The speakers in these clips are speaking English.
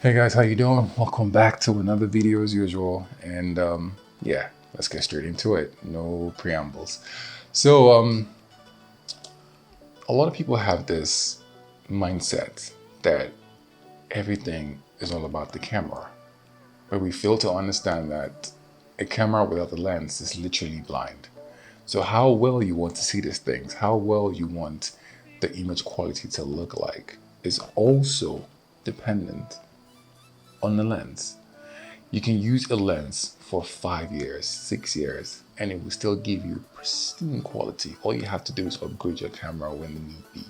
Hey guys, how you doing? Welcome back to another video as usual. And yeah, let's get straight into it. No preambles. So a lot of people have this mindset that everything is all about the camera, but we fail to understand that a camera without the lens is literally blind. So how well you want to see these things, how well you want the image quality to look like is also dependent on the lens. You can use a lens for 5 years, 6 years, and it will still give you pristine quality. All you have to do is upgrade your camera when the need be.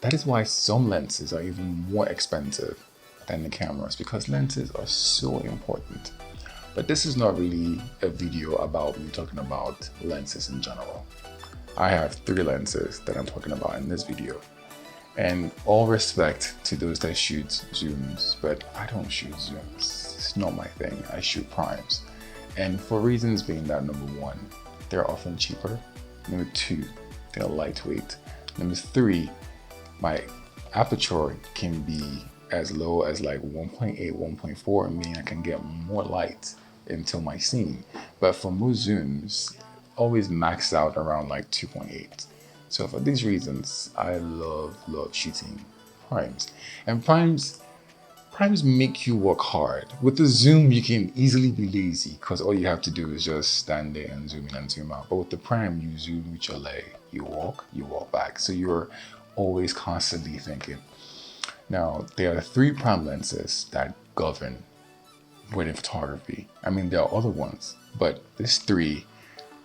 That is why some lenses are even more expensive than the cameras, because lenses are so important. But this is not really a video about me talking about lenses in general. I have 3 lenses that I'm talking about in this video. And all respect to those that shoot zooms, but I don't shoot zooms. It's not my thing. I shoot primes. And for reasons being that, number 1, they're often cheaper. Number 2, they're lightweight. Number 3, my aperture can be as low as like 1.8, 1.4, meaning I can get more light into my scene. But for most zooms, always max out around like 2.8. So for these reasons, I love shooting primes. And primes make you work hard. With the zoom, you can easily be lazy because all you have to do is just stand there and zoom in and zoom out. But with the prime, you zoom with your leg. You walk back. So you're always constantly thinking. Now, there are 3 prime lenses that govern wedding photography. I mean, there are other ones, but these 3,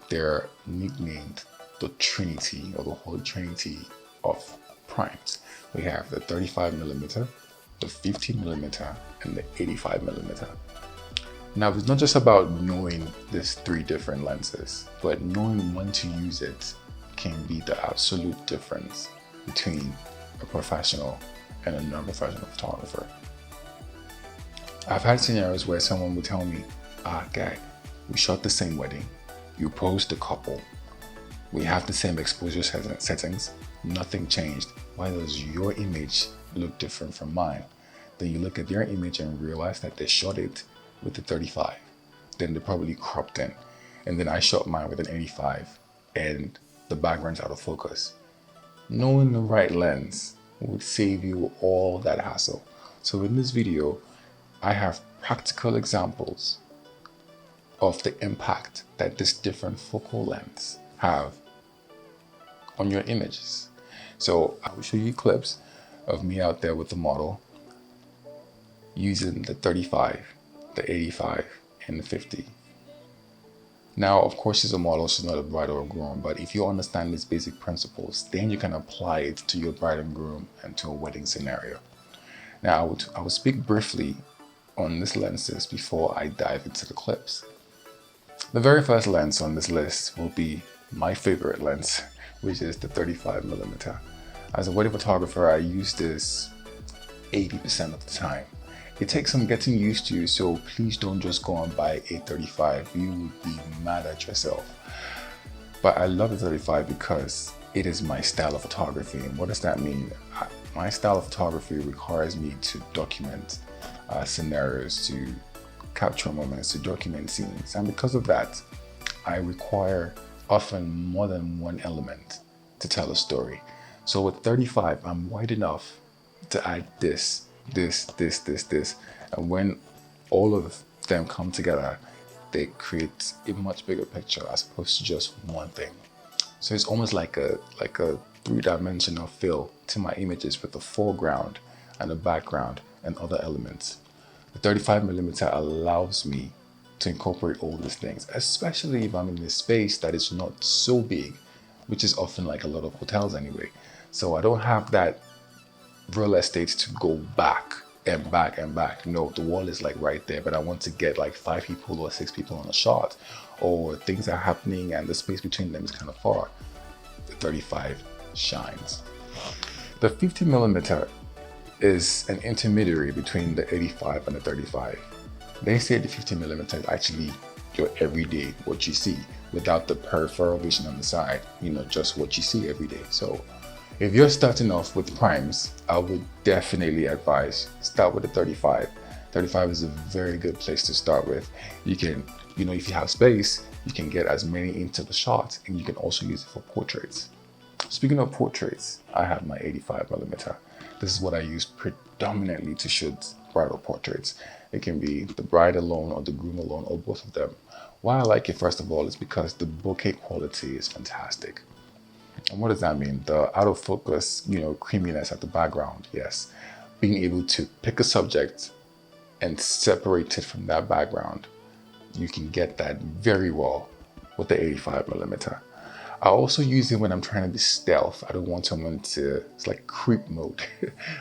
they're nicknamed the Trinity, or the Holy Trinity of primes. We have the 35mm, the 50mm, and the 85mm. Now, it's not just about knowing these 3 different lenses, but knowing when to use it can be the absolute difference between a professional and a non-professional photographer. I've had scenarios where someone would tell me, guy, we shot the same wedding, you posed the couple, we have the same exposure settings, nothing changed. Why does your image look different from mine? Then you look at their image and realize that they shot it with the 35. Then they probably cropped in. And then I shot mine with an 85 and the background's out of focus. Knowing the right lens would save you all that hassle. So in this video, I have practical examples of the impact that this different focal lengths have on your images. So I will show you clips of me out there with the model using the 35, the 85, and the 50. Now, of course, she's a model, she's not a bride or a groom, but if you understand these basic principles, then you can apply it to your bride and groom and to a wedding scenario. Now, I will speak briefly on these lenses before I dive into the clips. The very first lens on this list will be my favorite lens, which is the 35mm. As a wedding photographer, I use this 80% of the time. It takes some getting used to, so please don't just go and buy a 35. You would be mad at yourself. But I love the 35 because it is my style of photography. And what does that mean? My style of photography requires me to document scenarios, to capture moments, to document scenes. And because of that, I require often more than one element to tell a story. So with 35, I'm wide enough to add this. And when all of them come together, they create a much bigger picture as opposed to just one thing. So it's almost like a 3-dimensional feel to my images with the foreground and the background and other elements. The 35mm allows me to incorporate all these things, especially if I'm in a space that is not so big, which is often like a lot of hotels anyway. So I don't have that real estate to go back and back and back. No, the wall is like right there, but I want to get like 5 people or 6 people on a shot, or things are happening and the space between them is kind of far. The 35 shines. The 50mm is an intermediary between the 85 and the 35. They say the 50mm is actually your everyday, what you see, without the peripheral vision on the side, just what you see every day. So if you're starting off with primes, I would definitely advise start with the 35 35 is a very good place to start with. You can, if you have space, you can get as many into the shot, and you can also use it for portraits. Speaking of portraits, I have my 85mm. This is what I use predominantly to shoot bridal portraits. It can be the bride alone or the groom alone or both of them. Why I like it, first of all, is because the bokeh quality is fantastic. And what does that mean? The out of focus, creaminess at the background, yes. Being able to pick a subject and separate it from that background, you can get that very well with the 85mm. I also use it when I'm trying to be stealth. I don't want someone to, it's like creep mode.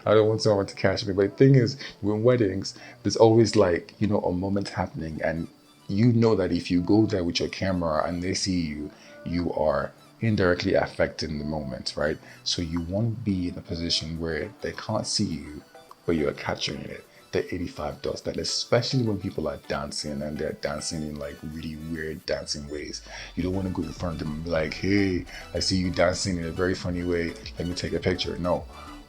I don't want someone to catch me. But the thing is, with weddings, there's always like, a moment happening. And you know that if you go there with your camera and they see you, you are indirectly affecting the moment, right? So you want to be in a position where they can't see you, but you're capturing it. The 85 does that, especially when people are dancing and they're dancing in like really weird dancing ways. You don't want to go in front of them and be like, hey, I see you dancing in a very funny way, let me take a picture. No,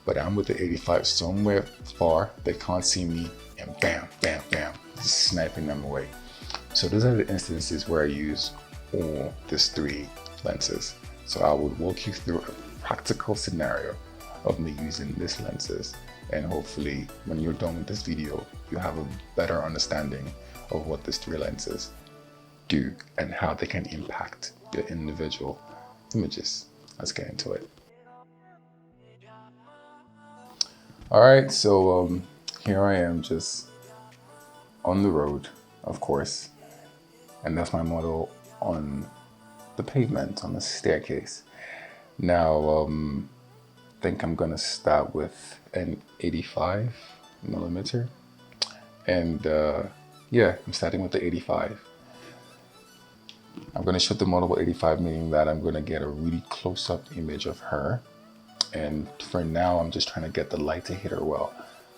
but I'm with the 85 somewhere far, they can't see me, and bam, bam, bam, just sniping them away. So those are the instances where I use all these 3 lenses. So I would walk you through a practical scenario of me using these lenses. And hopefully when you're done with this video, you have a better understanding of what these 3 lenses do and how they can impact your individual images. Let's get into it. All right, so here I am just on the road, of course. And that's my model on the pavement, on the staircase. Now, I think I'm gonna start with an 85mm, and yeah, I'm starting with the 85. I'm gonna shoot the model with 85, meaning that I'm gonna get a really close-up image of her, and for now I'm just trying to get the light to hit her well.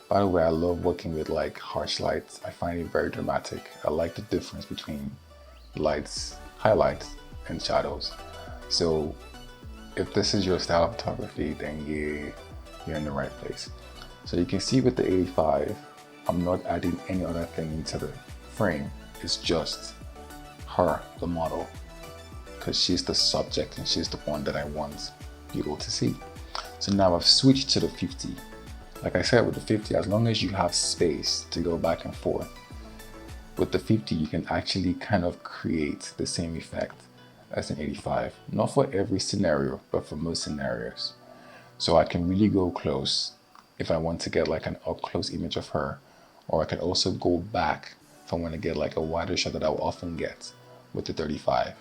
By the way, I love working with like harsh lights. I find it very dramatic. I like the difference between lights, highlights, and shadows. So if this is your style of photography, then you're in the right place. So you can see with the 85, I'm not adding any other thing into the frame. It's just her, the model, because she's the subject and she's the one that I want people to see. So now I've switched to the 50. Like I said, with the 50, as long as you have space to go back and forth, with the 50, you can actually kind of create the same effect as an 85. Not for every scenario, but for most scenarios. So I can really go close if I want to get like an up close image of her, or I can also go back if I want to get like a wider shot that I will often get with the 35.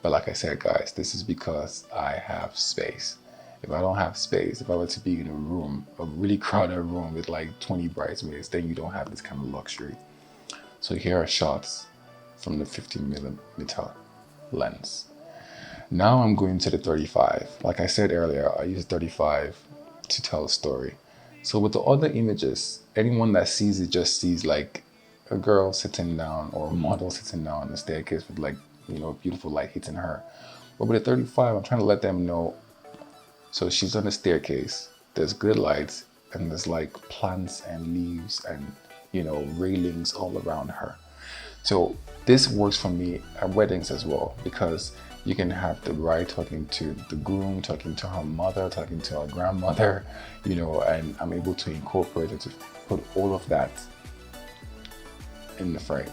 But like I said, guys, this is because I have space. If I don't have space, if I were to be in a room, a really crowded room with like 20 bridesmaids, then you don't have this kind of luxury. So here are shots from the 50mm lens. Now I'm going to the 35. Like I said earlier, I use 35 to tell a story. So with the other images, anyone that sees it just sees like a girl sitting down or a model sitting down on the staircase with like, beautiful light hitting her. But with the 35, I'm trying to let them know, so she's on the staircase, there's good lights, and there's like plants and leaves and, railings all around her. So this works for me at weddings as well, because you can have the bride talking to the groom, talking to her mother, talking to her grandmother, and I'm able to incorporate it to put all of that in the frame.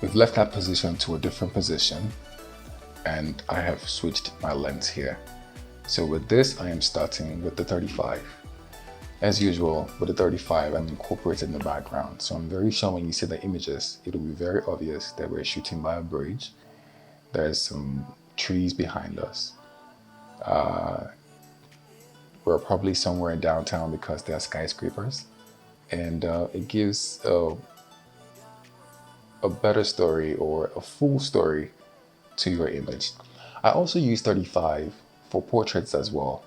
We've left that position to a different position, and I have switched my lens here. So with this, I am starting with the 35. As usual, with the 35, I'm incorporating the background. So I'm very sure when you see the images, it'll be very obvious that we're shooting by a bridge. There's some trees behind us. We're probably somewhere in downtown because there are skyscrapers. And it gives a better story or a full story to your image. I also use 35 for portraits as well.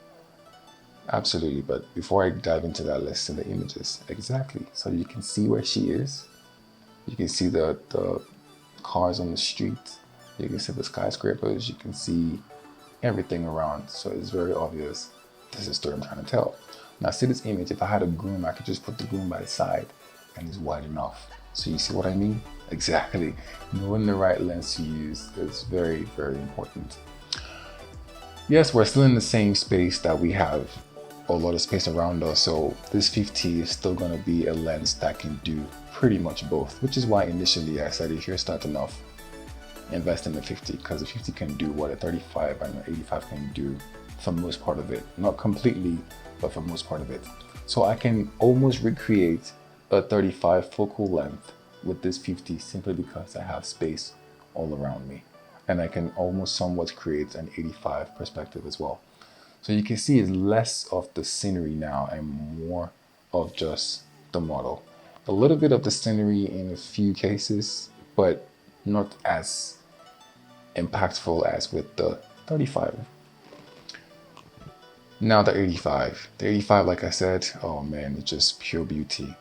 Absolutely, but before I dive into that, let's see the images. Exactly, so you can see where she is. You can see the cars on the street. You can see the skyscrapers. You can see everything around. So it's very obvious this is the story I'm trying to tell. Now see this image, if I had a groom, I could just put the groom by the side and is wide enough. So you see what I mean? Exactly. Knowing the right lens to use is very, very important. Yes, we're still in the same space that we have a lot of space around us. So this 50 is still going to be a lens that can do pretty much both, which is why initially I said if you're starting off, invest in the 50, because the 50 can do what a 35 and an 85 can do for most part of it. Not completely, but for most part of it. So I can almost recreate a 35 focal length with this 50 simply because I have space all around me. And I can almost somewhat create an 85 perspective as well. So you can see it's less of the scenery now and more of just the model. A little bit of the scenery in a few cases, but not as impactful as with the 35. Now the 85. The 85, like I said, oh man, it's just pure beauty.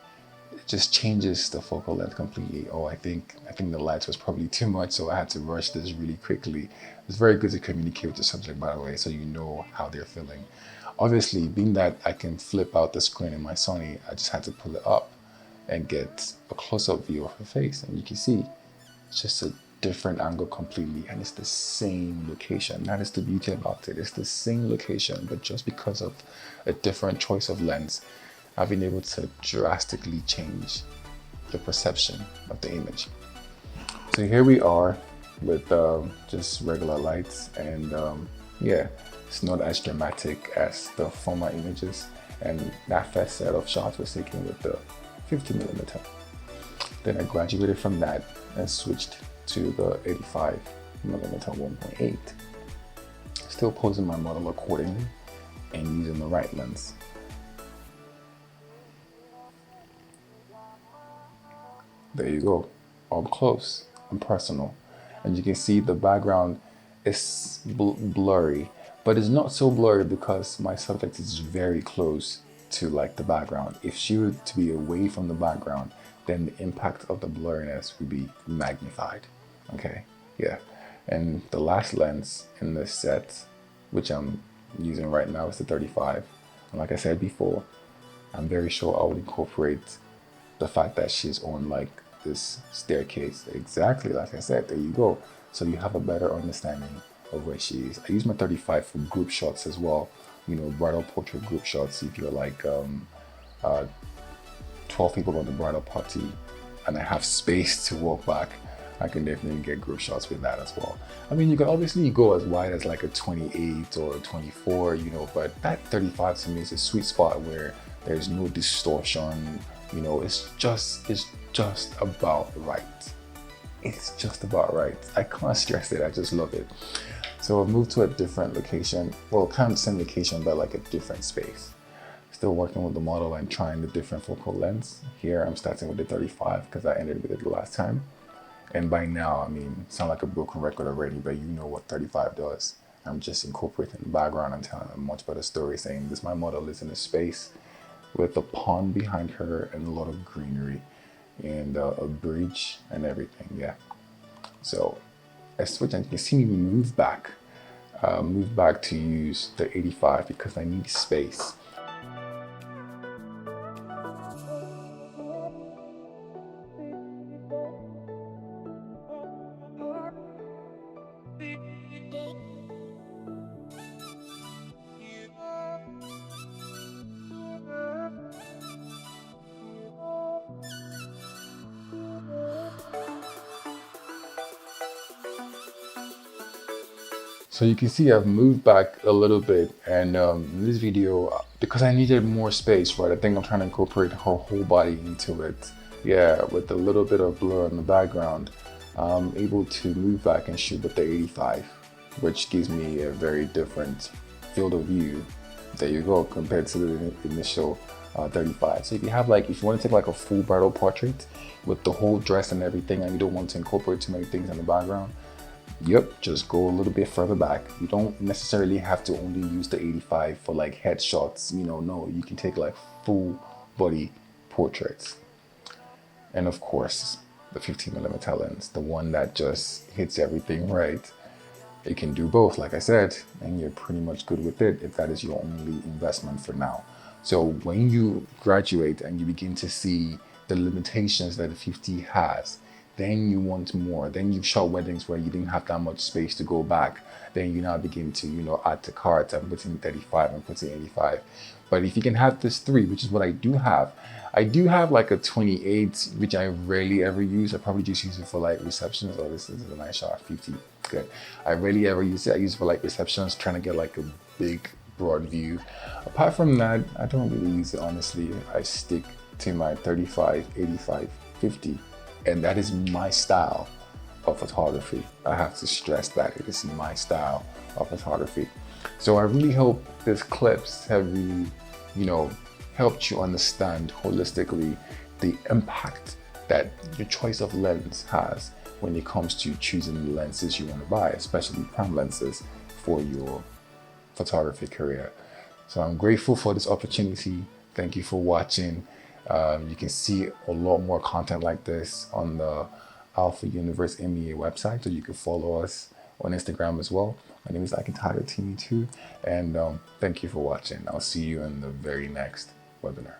It just changes the focal length completely. Oh, I think the light was probably too much, so I had to rush this really quickly. It's very good to communicate with the subject, by the way, so you know how they're feeling. Obviously, being that I can flip out the screen in my Sony, I just had to pull it up and get a close-up view of her face, and you can see it's just a different angle completely, and it's the same location. That is the beauty about it. It's the same location, but just because of a different choice of lens, I've been able to drastically change the perception of the image. So here we are with just regular lights, and yeah, it's not as dramatic as the former images, and that first set of shots was taken with the 50mm. Then I graduated from that and switched to the 85mm 1.8. Still posing my model accordingly and using the right lens. There you go, up close and personal. And you can see the background is blurry, but it's not so blurry because my subject is very close to like the background. If she were to be away from the background, then the impact of the blurriness would be magnified. Okay, yeah. And the last lens in this set, which I'm using right now, is the 35. And like I said before, I'm very sure I will incorporate the fact that she's on like this staircase. Exactly like I said, there you go. So you have a better understanding of where she is. I use my 35 for group shots as well. You know, bridal portrait group shots. If you're like 12 people on the bridal party and I have space to walk back, I can definitely get group shots with that as well. I mean, you can obviously go as wide as like a 28 or a 24, you know, but that 35 to me is a sweet spot where there's no distortion. You know, it's just about right. It's just about right. I can't stress it, I just love it. So I've moved to a different location. Well, kind of the same location, but like a different space. Still working with the model and trying the different focal lengths. Here I'm starting with the 35 because I ended with it the last time. And by now, I mean, sound like a broken record already, but you know what 35 does. I'm just incorporating the background and telling a much better story, saying this, my model is in a space with a pond behind her and a lot of greenery and a bridge and everything, yeah. So I switch and you can see me move back to use the 85 because I need space. So you can see I've moved back a little bit, and in this video, because I needed more space, right? I think I'm trying to incorporate her whole body into it. Yeah, with a little bit of blur in the background, I'm able to move back and shoot with the 85, which gives me a very different field of view. There you go, compared to the initial 35. So if you have like, if you want to take like a full bridal portrait with the whole dress and everything, and you don't want to incorporate too many things in the background, yep, just go a little bit further back. You don't necessarily have to only use the 85 for like headshots, you know, no, you can take like full body portraits. And of course, the 50mm lens, the one that just hits everything right. It can do both, like I said, and you're pretty much good with it if that is your only investment for now. So when you graduate and you begin to see the limitations that the 50 has, then you want more. Then you've shot weddings where you didn't have that much space to go back. Then you now begin to, add to carts and put in 35 and put in 85. But if you can have this three, which is what I do have like a 28, which I rarely ever use. I probably just use it for like receptions. Oh, this is a nice shot, 50. Good. I rarely ever use it. I use it for like receptions, trying to get like a big, broad view. Apart from that, I don't really use it, honestly. I stick to my 35, 85, 50. And that is my style of photography. I have to stress that it is my style of photography. So I really hope these clips have really, helped you understand holistically the impact that your choice of lens has when it comes to choosing the lenses you want to buy, especially prime lenses for your photography career. So I'm grateful for this opportunity. Thank you for watching. You can see a lot more content like this on the Alpha Universe MEA website, so you can follow us on Instagram as well. My name is Akintayo Team 2, and thank you for watching. I'll see you in the very next webinar.